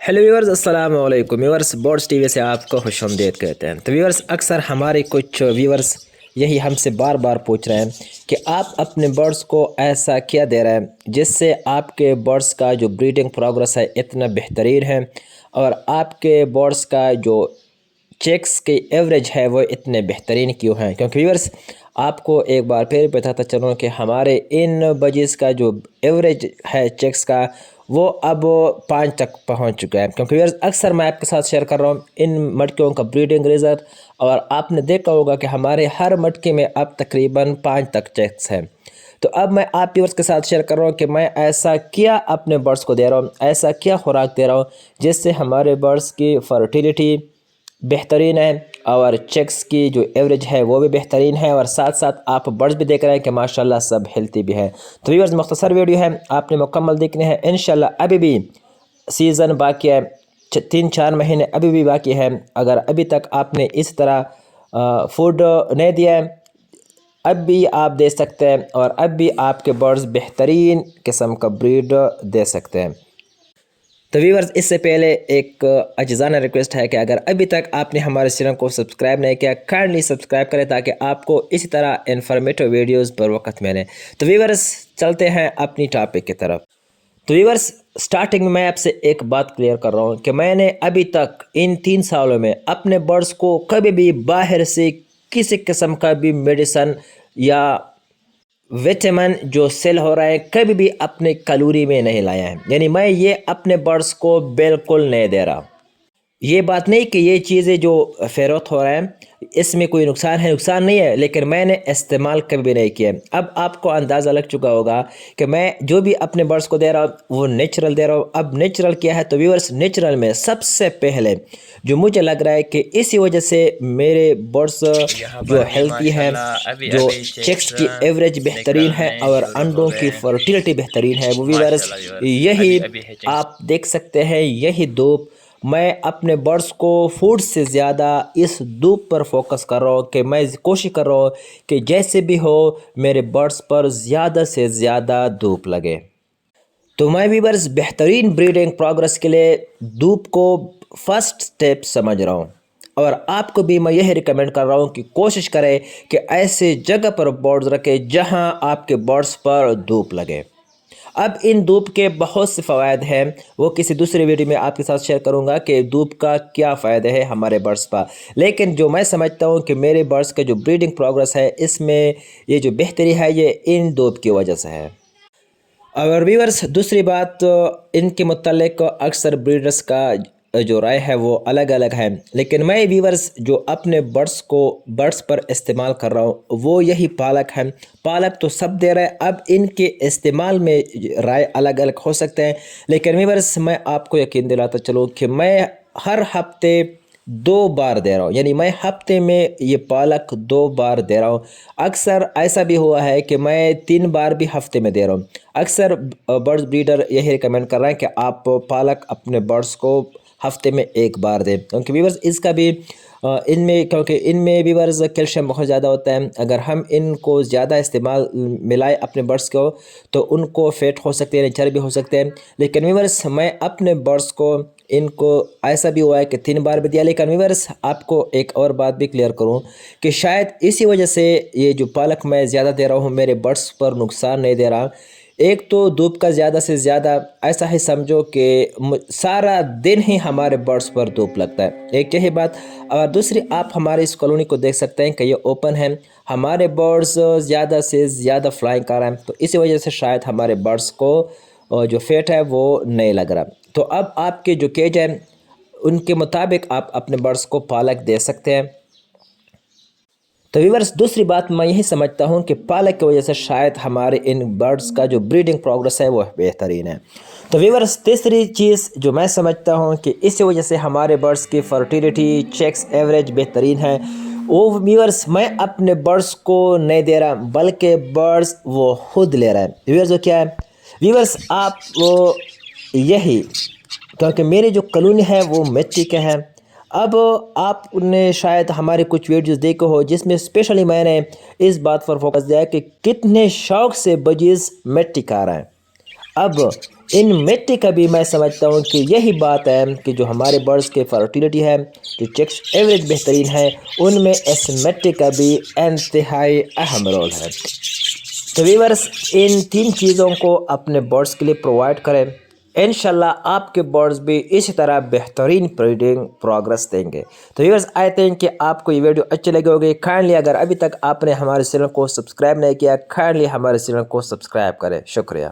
Hello viewers, अस्सलाम वालेकुम viewers. Birds TV से आपको खुश आमदीद कहते हैं। तो व्यूअर्स, अक्सर हमारे कुछ व्यूअर्स यही हमसे बार बार पूछ रहे हैं कि आप अपने बर्ड्स को ऐसा क्या दे रहे हैं जिससे आपके बर्ड्स का जो ब्रीडिंग प्रोग्रेस है इतना बेहतरीन है और आपके बर्ड्स का जो चेक्स की एवरेज है वो इतने बेहतरीन क्यों हैं। क्योंकि व्यूअर्स, आपको एक बार फिर बताता चलूँ कि हमारे इन बजीज़ का जो एवरेज है चेक्स का वो अब 5 तक पहुंच चुका है। क्योंकि व्यूअर्स, अक्सर मैं आपके साथ शेयर कर रहा हूँ इन मटकियों का ब्रीडिंग रिजल्ट, और आपने देखा होगा कि हमारे हर मटके में अब तकरीबन 5 तक चेक्स हैं। तो अब मैं आप व्यूअर्स के साथ शेयर कर रहा हूँ कि मैं ऐसा क्या अपने बर्ड्स को दे रहा हूँ, ऐसा क्या खुराक दे रहा हूँ जिससे हमारे बर्ड्स की फर्टिलिटी बेहतरीन है और चेक्स की जो एवरेज है वो भी बेहतरीन है, और साथ साथ आप बर्ड्स भी देख रहे हैं कि माशाल्लाह सब हेल्थी भी है। तो व्यूअर्स, मुख्तसर वीडियो है, आपने मुकम्मल देखने हैं। इंशाल्लाह अभी भी सीज़न बाकी है, 3-4 महीने अभी भी बाकी है। अगर अभी तक आपने इस तरह फूड नहीं दिया है, अब भी आप दे सकते हैं और अब भी आपके बर्ड्स बेहतरीन किस्म का ब्रीड दे सकते हैं। तो व्यूअर्स, इससे पहले एक अजीज़ाना रिक्वेस्ट है कि अगर अभी तक आपने हमारे चैनल को सब्सक्राइब नहीं किया, काइंडली सब्सक्राइब करें ताकि आपको इसी तरह इन्फॉर्मेटिव वीडियोस बर वक्त मिलें। तो व्यूअर्स, चलते हैं अपनी टॉपिक की तरफ। तो व्यूअर्स, स्टार्टिंग में मैं आपसे एक बात क्लियर कर रहा हूँ कि मैंने अभी तक इन 3 सालों में अपने बर्ड्स को कभी भी बाहर से किसी किस्म का भी मेडिसन या विटामिन जो सेल हो रहा है कभी भी अपने कैलोरी में नहीं लाया है। यानी मैं ये अपने बर्ड्स को बिल्कुल नहीं दे रहा। ये बात नहीं कि ये चीज़ें जो फ़रोख्त हो रहा है इसमें कोई नुकसान है, नुकसान नहीं है, लेकिन मैंने इस्तेमाल कभी नहीं किया। अब आपको अंदाज़ा लग चुका होगा कि मैं जो भी अपने बर्ड्स को दे रहा हूँ वो नेचुरल दे रहा हूँ। अब नेचुरल क्या है? तो व्यूअर्स, नेचुरल में सबसे पहले जो मुझे लग रहा है कि इसी वजह से मेरे बर्ड्स जो हेल्थी हैं, जो चेक्स की एवरेज बेहतरीन है और अंडों की फर्टिलिटी बेहतरीन है, वो व्यूअर्स यही आप देख सकते हैं। यही धूप, मैं अपने बर्ड्स को फूड से ज़्यादा इस धूप पर फोकस कर रहा हूँ कि मैं कोशिश कर रहा हूँ कि जैसे भी हो मेरे बर्ड्स पर ज़्यादा से ज़्यादा धूप लगे। तो मैं भी बस बेहतरीन ब्रीडिंग प्रोग्रेस के लिए धूप को फर्स्ट स्टेप समझ रहा हूँ, और आपको भी मैं यही रिकमेंड कर रहा हूँ कि कोशिश करें कि ऐसे जगह पर बर्ड्स रखें जहाँ आपके बर्ड्स पर धूप लगे। अब इन धूप के बहुत से फ़वाद हैं, वो किसी दूसरे वीडियो में आपके साथ शेयर करूंगा कि धूप का क्या फ़ायदे है हमारे बर्ड्स पर। लेकिन जो मैं समझता हूँ कि मेरे बर्ड्स का जो ब्रीडिंग प्रोग्रेस है इसमें ये जो बेहतरी है ये इन धूप की वजह से है। और व्यूअर्स, दूसरी बात, इनके मुतालिक अक्सर ब्रीडर्स का जो राय है वो अलग अलग है, लेकिन मैं व्यूअर्स जो अपने बर्ड्स पर इस्तेमाल कर रहा हूँ वो यही पालक है। पालक तो सब दे रहे हैं, अब इनके इस्तेमाल में राय अलग अलग हो सकते हैं, लेकिन व्यूअर्स मैं आपको यकीन दिलाता चलूँ कि मैं हर हफ्ते 2 बार दे रहा हूँ। यानी मैं हफ्ते में ये पालक 2 बार दे रहा हूँ। अक्सर ऐसा भी हुआ है कि मैं 3 बार भी हफ्ते में दे रहा हूँ। अक्सर बर्ड्स ब्रीडर यही रिकमेंड कर रहे हैं कि आप पालक अपने बर्ड्स को हफ्ते में 1 बार दें, क्योंकि व्यूअर्स इसका भी क्योंकि इनमें व्यूअर्स कैल्शियम बहुत ज़्यादा होता है। अगर हम इनको ज़्यादा इस्तेमाल मिलाए अपने बर्ड्स को तो उनको फैट हो सकते हैं, चर्बी हो सकते हैं। लेकिन व्यूअर्स मैं अपने बर्ड्स को इनको ऐसा भी हुआ है कि 3 बार भी दिया। लेकिन व्यूअर्स आपको एक और बात भी क्लियर करूं कि शायद इसी वजह से ये जो पालक मैं ज़्यादा दे रहा हूं मेरे बर्ड्स पर नुकसान नहीं दे रहा। एक तो धूप का ज़्यादा से ज़्यादा, ऐसा ही समझो कि सारा दिन ही हमारे बर्ड्स पर धूप लगता है, एक यही बात। और दूसरी, आप हमारे इस कॉलोनी को देख सकते हैं कि ये ओपन है, हमारे बर्ड्स ज़्यादा से ज़्यादा फ्लाइंग कर रहे हैं, तो इसी वजह से शायद हमारे बर्ड्स को जो फेट है वो नहीं लग रहा। तो अब आपके जो केज है उनके मुताबिक आप अपने बर्ड्स को पालक दे सकते हैं। तो व्यूअर्स, दूसरी बात मैं यही समझता हूँ कि पालक की वजह से शायद हमारे इन बर्ड्स का जो ब्रीडिंग प्रोग्रेस है वो बेहतरीन है। तो व्यूअर्स, तीसरी चीज़ जो मैं समझता हूँ कि इसी वजह से हमारे बर्ड्स की फर्टिलिटी चेक्स एवरेज बेहतरीन है, वो व्यूअर्स मैं अपने बर्ड्स को नहीं दे रहा बल्कि बर्ड्स वो खुद ले रहा है। व्यूअर्स वो क्या है? व्यूअर्स आप वो यही, क्योंकि मेरी जो कॉलोनी है वो मिट्टी का है। अब आपने शायद हमारे कुछ वीडियोस देखे हो जिसमें स्पेशली मैंने इस बात पर फोकस दिया है कि कितने शौक से बजीज मिट्टी खा रहे हैं। अब ان مٹی کا بھی میں سمجھتا ہوں کہ یہی بات ہے کہ جو ہمارے برڈز کے فرٹیلیٹی ہے، جو چیکس ایوریج بہترین ہے، ان میں اس مٹی کا بھی انتہائی اہم رول ہے۔ تو ویورز ان 3 چیزوں کو اپنے برڈز کے لیے پرووائڈ کریں، انشاءاللہ آپ کے برڈز بھی اسی طرح بہترین بریڈنگ پروگرس دیں گے۔ تو ویورز آئی تھنک کہ آپ کو یہ ویڈیو اچھی لگی ہوگی۔ کائنڈلی اگر ابھی تک آپ نے ہمارے چینل کو سبسکرائب نہیں کیا، کائنڈلی ہمارے چینل کو سبسکرائب کریں۔ شکریہ۔